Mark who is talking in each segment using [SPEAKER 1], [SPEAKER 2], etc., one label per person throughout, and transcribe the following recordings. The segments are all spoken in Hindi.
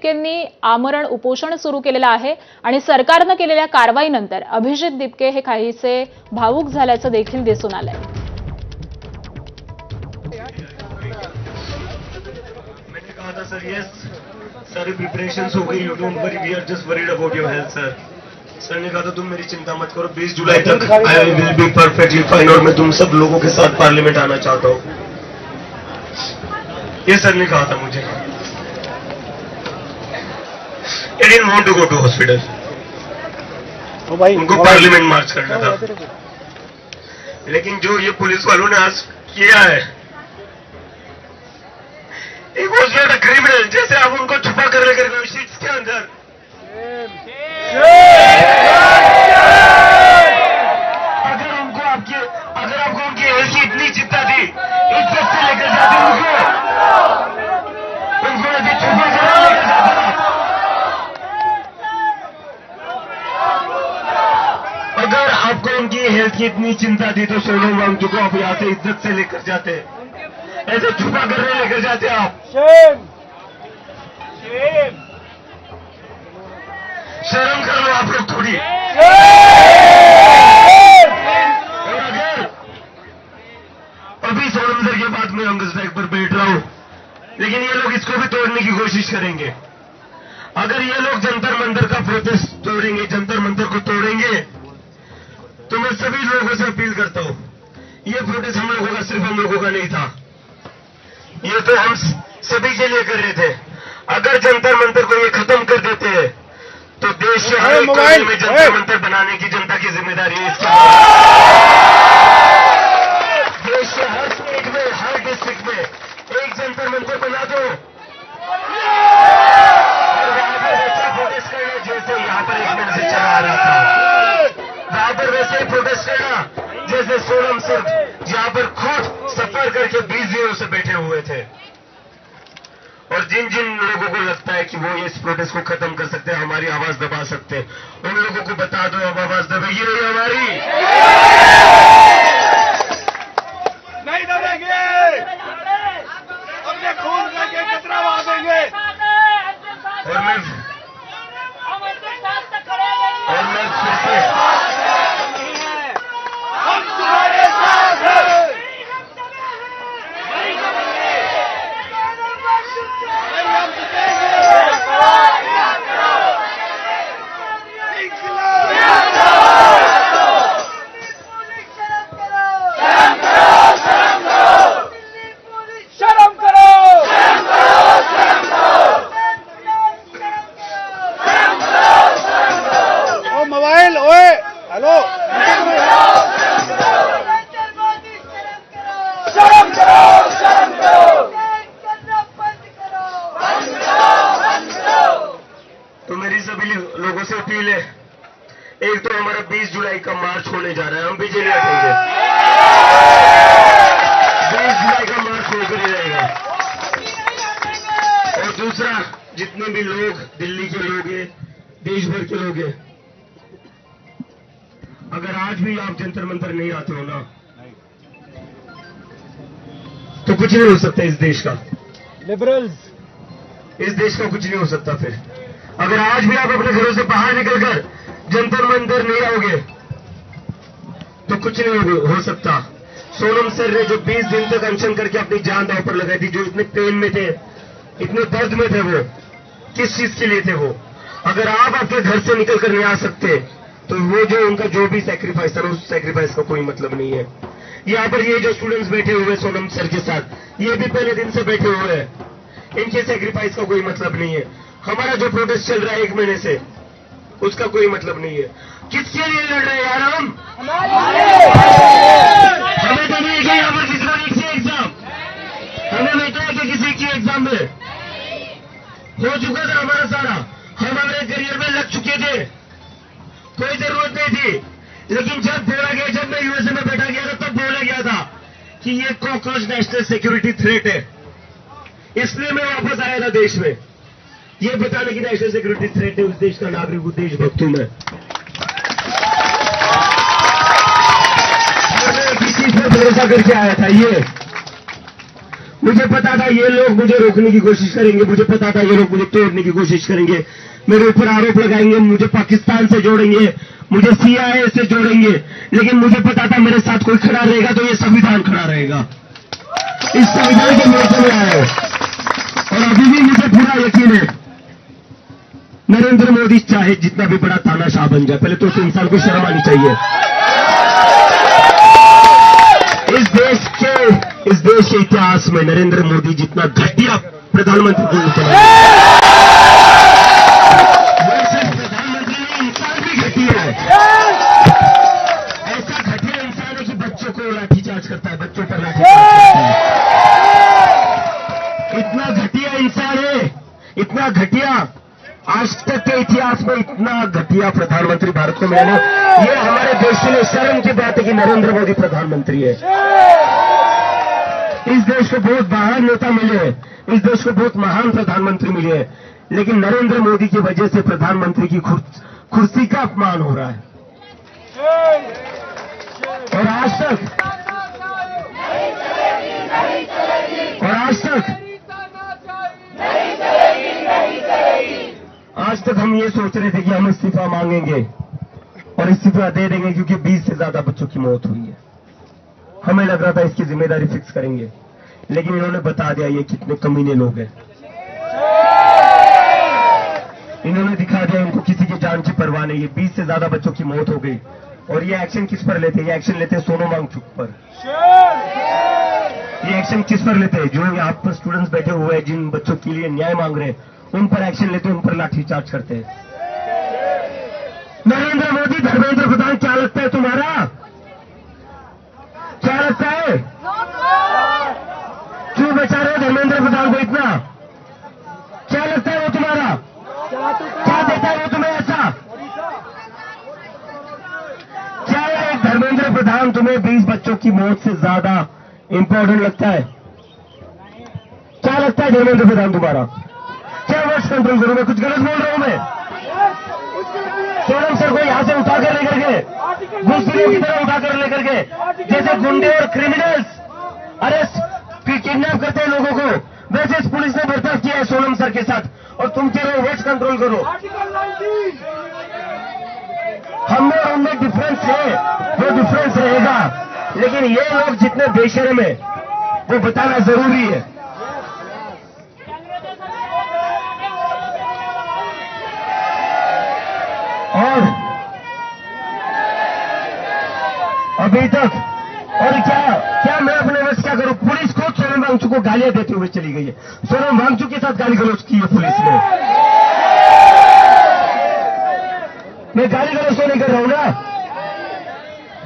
[SPEAKER 1] दिपकेंनी आमरण उपोषण सुरू केलेलं आहे आणि सरकारनं केलेल्या कारवाईनंतर अभिजित दिपके हे काहीसे भावुक झाल्याचं देखील दिसून आलंय।
[SPEAKER 2] मैंने कहा था सर यस सारी प्रिपरेशंस हो गई, you don't worry, we are just worried about your health sir. Sir ने कहा था तुम मेरी चिंता मत करो, 20 जुलाई तक I will be perfectly fine और मैं तुम सब लोगों के साथ पार्लियामेंट आना चाहता हूँ, ये सर ने कहा था मुझे। I didn't want to go to hospital, उनको पार्लियामेंट मार्च करना था, लेकिन जो ये पुलिस वालों ने आज किया है, एक वॉज नॉट अ क्रिमिनल, जैसे आप उनको छुपा कर लेकर गए शीट्स के अंदर। अगर आपको उनकी हेल्थ की इतनी चिंता थी, इज्जत से लेकर जाते उनको ऐसे छुपा कर लेकर जाते। अगर आपको उनकी हेल्थ की इतनी चिंता थी तो सोनम वांगचुक को आप यहाँ से इज्जत से लेकर जाते, ऐसे छुपा कर लेकर जाते आप। शर्म कर लो आप लोग थोड़ी। और अगर अभी सोनम सर के बाद में अंगद साहब पर बैठ रहा हूं, लेकिन ये लोग इसको भी तोड़ने की कोशिश करेंगे। अगर ये लोग जंतर मंतर का प्रोटेस्ट तोड़ेंगे, जंतर मंतर को तोड़ेंगे, तो मैं सभी लोगों से अपील करता हूं, ये प्रोटेस्ट हम लोगों का, सिर्फ हम लोगों का नहीं था, ये तो हम सभी के लिए कर रहे थे। अगर जंतर मंतर को ये खत्म कर देते हैं तो देश के हर एक कोने में जंतर मंतर बनाने की जनता की जिम्मेदारी है इसकी। देश के हर स्टेट में, हर डिस्ट्रिक्ट में एक जंतर मंतर बना दो और वहां पर वैसा प्रोटेस्ट करना जैसे यहाँ पर 1 मिनट से चला आ रहा था, वहां पर वैसे ही प्रोटेस्ट करना जैसे सोनम सर जहां पर खुद सफर करके 20 दिनों से बैठे हुए थे। और जिन जिन लोगों को लगता है कि वो इस प्रोटेस्ट को खत्म कर सकते हैं, हमारी आवाज दबा सकते हैं, उन लोगों को बता दो अब आवाज दबेगी नहीं हमारी,
[SPEAKER 3] नहीं दबेंगे, अपने खून का कतरा बहा देंगे।
[SPEAKER 2] और मैं फिर से
[SPEAKER 3] हम तुम्हारे साथ हैं। मोबाइल ओए हेलो शर्म करो, शर्म करो,
[SPEAKER 2] तो मेरी सभी लोगों से अपील है, एक तो हमारा 20 जुलाई का मार्च होने जा रहा है, हम पीछे नहीं हटेंगे। 20 जुलाई का मार्च होकर ही रहेगा। और दूसरा, जितने भी लोग दिल्ली के लोग हैं, देश भर के लोग हैं, अगर आज भी आप जंतर मंतर नहीं आते हो ना, तो कुछ नहीं हो सकता इस देश का।
[SPEAKER 3] लिबरल्स,
[SPEAKER 2] इस देश का कुछ नहीं हो सकता। फिर अगर आज भी आप अपने घरों से बाहर निकलकर जंतर मंतर नहीं आओगे तो कुछ नहीं हो सकता। सोनम सर ने जो 20 दिन तक अनशन करके अपनी जान दांव पर लगाई थी, जो इतने पेन में थे, इतने दर्द में थे, वो किस चीज के लिए थे वो? अगर आप आपके घर से निकलकर नहीं आ सकते तो वो जो उनका जो भी सैक्रिफाइस था, उस सैक्रिफाइस का कोई मतलब नहीं है। यहाँ पर ये जो स्टूडेंट्स बैठे हुए सोनम सर के साथ, ये भी पहले दिन से बैठे हुए हैं, इनके सैक्रिफाइस का कोई मतलब नहीं है। हमारा जो प्रोटेस्ट चल रहा है 1 महीने से, उसका कोई मतलब नहीं है। किसके लिए लड़ रहे हैं यार हम? हमें तो नहीं है यहाँ पर किसी को एक से एग्जाम, हमें बेटा है कि किसी की एग्जाम में हो चुका था हमारा सारा, हमारे करियर में लग चुके थे, कोई जरूरत नहीं थी। लेकिन जब बोला गया, जब मैं यूएसए में बैठा गया था, तब बोला गया था कि ये कॉकरोच नेशनल सिक्योरिटी थ्रेट है, इसलिए मैं वापस आया था देश में, ये बताने की नेशनल सिक्योरिटी थ्रेट है, उस देश का नागरिक हूं, देशभक्त हूं मैं। किसी पर भरोसा करके आया था ये, मुझे पता था ये लोग मुझे रोकने की कोशिश करेंगे, मुझे पता था ये लोग मुझे तोड़ने की कोशिश करेंगे, मेरे ऊपर आरोप लगाएंगे, मुझे पाकिस्तान से जोड़ेंगे, मुझे CIA से जोड़ेंगे, लेकिन मुझे पता था मेरे साथ कोई खड़ा रहेगा तो ये संविधान खड़ा रहेगा। इस संविधान के मोर्चे में आए और अभी भी मुझे पूरा यकीन है नरेंद्र मोदी चाहे जितना भी बड़ा तानाशाह बन जाए, पहले तो उस इंसान को शर्म आनी चाहिए। इस देश के इतिहास में नरेंद्र मोदी जितना घटिया प्रधानमंत्री को चला, वो सिर्फ प्रधानमंत्री नहीं, इंसान भी घटिया है। ऐसा घटिया इंसान है कि बच्चों को लाठीचार्ज करता है, बच्चों पर लाठीचार्ज करता है। इतना घटिया इंसान है, इतना घटिया, आज तक के इतिहास में इतना घटिया प्रधानमंत्री भारत को मिला नहीं। ये हमारे देश के लिए शर्म की बात है कि नरेंद्र मोदी प्रधानमंत्री है। इस देश को बहुत महान नेता मिले हैं, इस देश को बहुत महान प्रधानमंत्री मिले हैं, लेकिन नरेंद्र मोदी की वजह से प्रधानमंत्री की कुर्सी का अपमान हो रहा है। और आज तक हम ये सोच रहे थे कि हम इस्तीफा मांगेंगे और इस्तीफा दे देंगे, क्योंकि 20 से ज्यादा बच्चों की मौत हुई है। हमें लग रहा था इसकी जिम्मेदारी फिक्स करेंगे, लेकिन इन्होंने बता दिया ये कितने कमीने लोग हैं। इन्होंने दिखा दिया इनको किसी की जान की परवाह नहीं है। 20 से ज्यादा बच्चों की मौत हो गई और ये एक्शन किस पर लेते हैं? ये एक्शन लेते हैं सोनम वांगचुक पर। ये एक्शन किस पर लेते हैं? जो यहाँ पर स्टूडेंट्स बैठे हुए हैं, जिन बच्चों के लिए न्याय मांग रहे हैं, उन पर एक्शन लेते हैं, उन पर लाठीचार्ज करते हैं। नरेंद्र मोदी, धर्मेंद्र प्रधान, क्या लगता है तुम्हारा? क्या लगता है? क्यों बचा रहे हो धर्मेंद्र प्रधान को इतना? क्या लगता है वो तुम्हारा? क्या देता है वो तुम्हें ऐसा? क्या एक धर्मेंद्र प्रधान तुम्हें 20 बच्चों की मौत से ज्यादा इंपॉर्टेंट लगता है? क्या लगता है धर्मेंद्र प्रधान तुम्हारा? क्या वर्ड्स कंट्रोल करूं? मैं कुछ गलत बोल रहा हूं? मैं सोनम सर को यहां से उठाकर लेकर के घुसखोरों की तरह उठाकर लेकर के, जैसे गुंडे और क्रिमिनल्स अरेस्ट किडनैप करते हैं लोगों को, वैसे इस पुलिस ने बर्ताव किया है सोनम सर के साथ, और तुम कह रहे हो वर्ड्स कंट्रोल करो। हम में उनमें डिफरेंस है, वो डिफरेंस रहेगा, लेकिन ये लोग जितने बेशर्म है वो बताना जरूरी है। और अभी तक और क्या मैं अपने वश क्या करूं? पुलिस को सोनम वांगचुक को गालियां देते हुए चली गई है। सोनम वांगचुक के साथ गाली गलौज की है पुलिस ने। मैं गाली गलौज तो नहीं कर रहा हूं ना,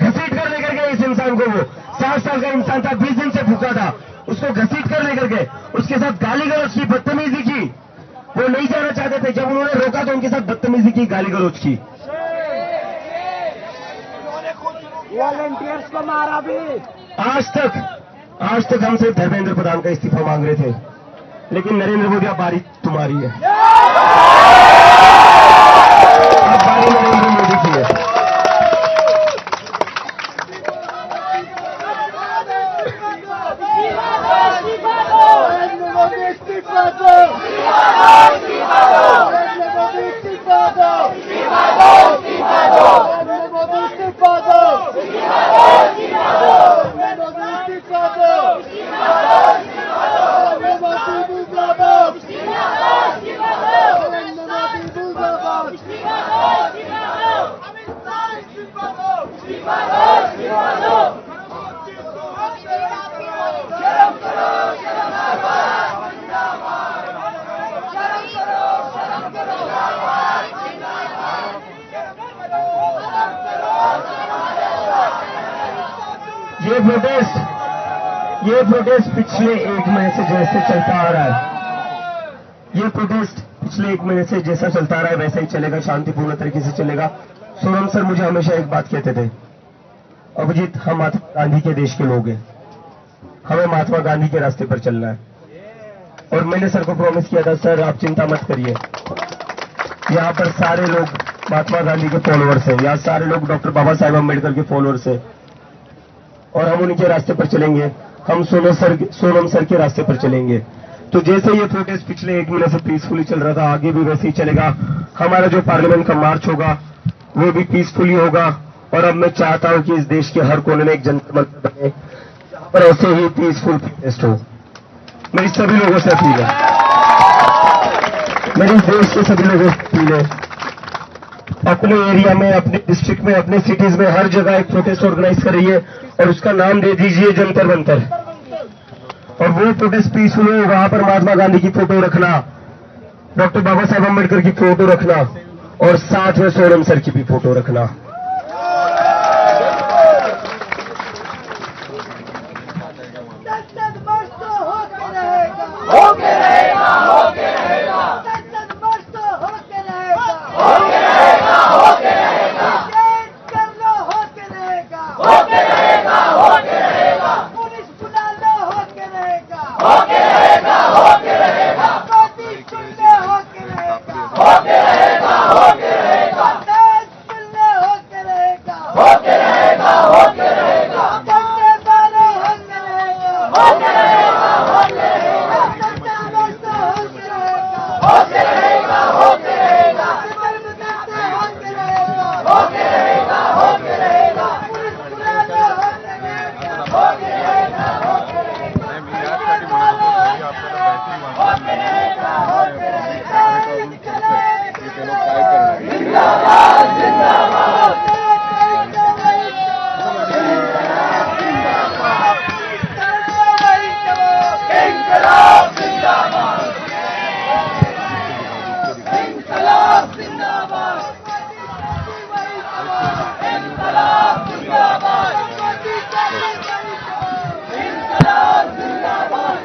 [SPEAKER 2] घसीट कर लेकर गए इस इंसान को। वो 60 साल का इंसान था, 20 दिन से भूखा था, उसको घसीट कर लेकर गए, उसके साथ गाली गलौज की, बदतमीजी की। वो नहीं जाना चाहते थे, जब उन्होंने रोका तो उनके साथ बदतमीजी की, गाली गलौज की।
[SPEAKER 3] वॉलंटियर्स को मारा भी।
[SPEAKER 2] आज तक हम सिर्फ धर्मेंद्र प्रधान का इस्तीफा मांग रहे थे, लेकिन नरेंद्र मोदी अब बारी तुम्हारी है, अब बारी नरेंद्र मोदी की है। ये प्रोटेस्ट पिछले 1 महीने से जैसे चलता आ रहा है, ये प्रोटेस्ट पिछले 1 महीने से जैसा चलता आ रहा है वैसा ही चलेगा, शांतिपूर्ण तरीके से चलेगा। सोनम सर मुझे हमेशा एक बात कहते थे, अभिजीत हम महात्मा गांधी के देश के लोग हैं, हमें महात्मा गांधी के रास्ते पर चलना है। और मैंने सर को प्रॉमिस किया था, सर आप चिंता मत करिए, यहाँ पर सारे लोग महात्मा गांधी के फॉलोअर्स हैं, यहाँ सारे लोग डॉक्टर बाबा साहेब अम्बेडकर के फॉलोअर्स हैं, और हम उनके रास्ते पर चलेंगे। हम सोनम सर के रास्ते पर चलेंगे। तो जैसे ये प्रोटेस्ट पिछले 1 महीने से पीसफुली चल रहा था, आगे भी वैसे ही चलेगा। हमारा जो पार्लियामेंट का मार्च होगा वो भी पीसफुली होगा। और अब मैं चाहता हूं कि इस देश के हर कोने में एक जनता मंच बने जहां पर ऐसे ही पीसफुल प्रोटेस्ट हो। मेरी सभी लोगों से अपील है, मेरे देश के सभी लोगों से अपील है, अपने एरिया में, अपने डिस्ट्रिक्ट में, अपने सिटीज में हर जगह एक प्रोटेस्ट ऑर्गेनाइज करिए और उसका नाम दे दीजिए जंतर मंतर। और वो प्रोटेस्ट पीसफुल हो, वहां पर महात्मा गांधी की फोटो रखना, डॉक्टर बाबा साहब अम्बेडकर की फोटो रखना और साथ में सोनम सर की भी फोटो रखना।
[SPEAKER 4] संसद मस्त होके रहेगा, होके रहेगा, होके रहेगा। संसद मस्त होके रहेगा, होके रहेगा, होके रहेगा। चेंज कर लो, होके रहेगा, होके रहेगा, होके रहेगा। पुलिस बुला लो, होके रहेगा, होके रहेगा, होके रहेगा। पार्टी सुन ले, होके रहेगा, होके रहेगा, होके रहेगा। देश सुन ले, होके रहेगा, होके रहेगा, होके रहेगा। डंडे मारो, होके रहेगा, होके रहेगा, होके रहेगा। संसद मस्त होके रहेगा, होके रहेगा, होके रहेगा। सिमर बताते होके रहेगा, होके रहेगा, होके रहेगा। पुलिस बुला लो, होके रहेगा, होके रहेगा, होके रहेगा। डंडे मारो, होके रहेगा, होके रहेगा, होके रहेगा। जिंदाबाद, जिंदाबाद। इंकलाब जिंदाबाद, इंकलाब जिंदाबाद, इंकलाब जिंदाबाद, इंकलाब जिंदाबाद।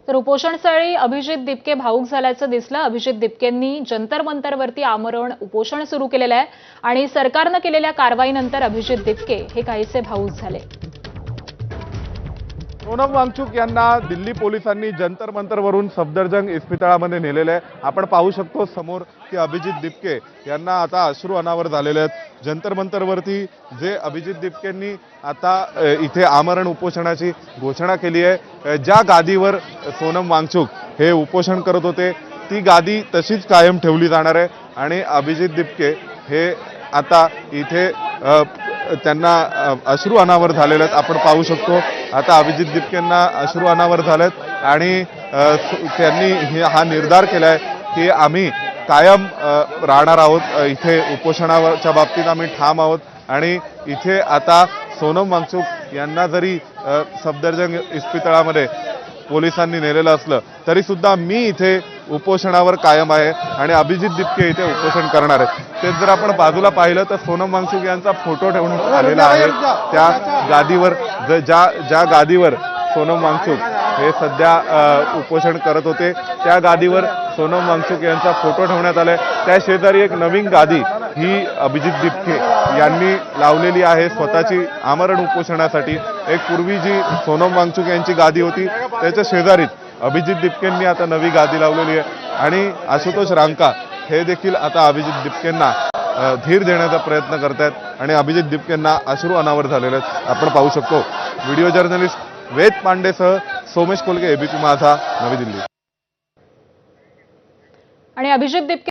[SPEAKER 1] तर उपोषणस्थळी अभिजित दिपके भावूक झाल्याचं दिसलं। अभिजित दिपकेंनी जंतर मंतरवरती आमरण उपोषण सुरू केलेलं आहे आणि सरकारनं केलेल्या कारवाईनंतर अभिजित दिपके हे काहीसे भावूक झाले।
[SPEAKER 5] सोनम वांगचुक यांना दिल्ली पोलिसांनी जंतर मंतरवरून सफदरजंग इस्पितळामध्ये नेलेले आहे। आपण पाहू शकतो समोर की अभिजित दिपके यांना आता अश्रू अनावर झालेले आहेत। जंतर मंतरवरती जे अभिजित दिपकेंनी आता इथे आमरण उपोषणाची घोषणा केली आहे। ज्या गादीवर सोनम वांगचुक हे उपोषण करत होते ती गादी तशीच कायम ठेवली जाणार आहे आणि अभिजित दिपके हे आता इथे त्यांना अश्रू अनावर झालेले आहेत। आपण पाहू शकतो आता अभिजित दिपकेंना अश्रू अनावर झालेत आणि त्यांनी हा निर्धार केलाय की आम्ही कायम राहणार आहोत इथे उपोषणाच्या बाबतीत आम्ही ठाम आहोत आणि इथे आता सोनम वांगचुक यांना जरी सफदरजंग इस्पितळामध्ये पोलिसांनी नेलेलं असलं तरी सुद्धा मी इथे उपोषणावर कायम आहे आणि अभिजित दिपके इथे उपोषण करणार आहेत। तेच जर आपण बाजूला पाहिलं तर सोनम वांगचुक यांचा फोटो ठेवण्यात आलेला आहे। त्या गादीवर ज्या गादीवर सोनम वांगचुक हे सध्या उपोषण करत होते त्या गादीवर सोनम वांगचुक यांचा फोटो ठेवण्यात आलाय। त्या शेजारी एक नवीन गादी ही अभिजित दिपके यांनी लावलेली आहे स्वतःची आमरण उपोषणासाठी। एक पूर्वी जी सोनम वांगचुक यांची गादी होती त्याच्या शेजारीच अभिजित दिपकेंनी आता नवी गादी लावलेली आहे आणि आशुतोष रांका हे देखील आता अभिजित दिपकेंना धीर देण्याचा प्रयत्न करतायत आणि अभिजित दिपकेंना अश्रू अनावर झालेले आहेत। आपण पाहू शकतो। व्हिडिओ जर्नलिस्ट वेद पांडेसह सोमेश कोलगे, एबीपी माझा, नवी दिल्ली।
[SPEAKER 1] आणि अभिजित दिपके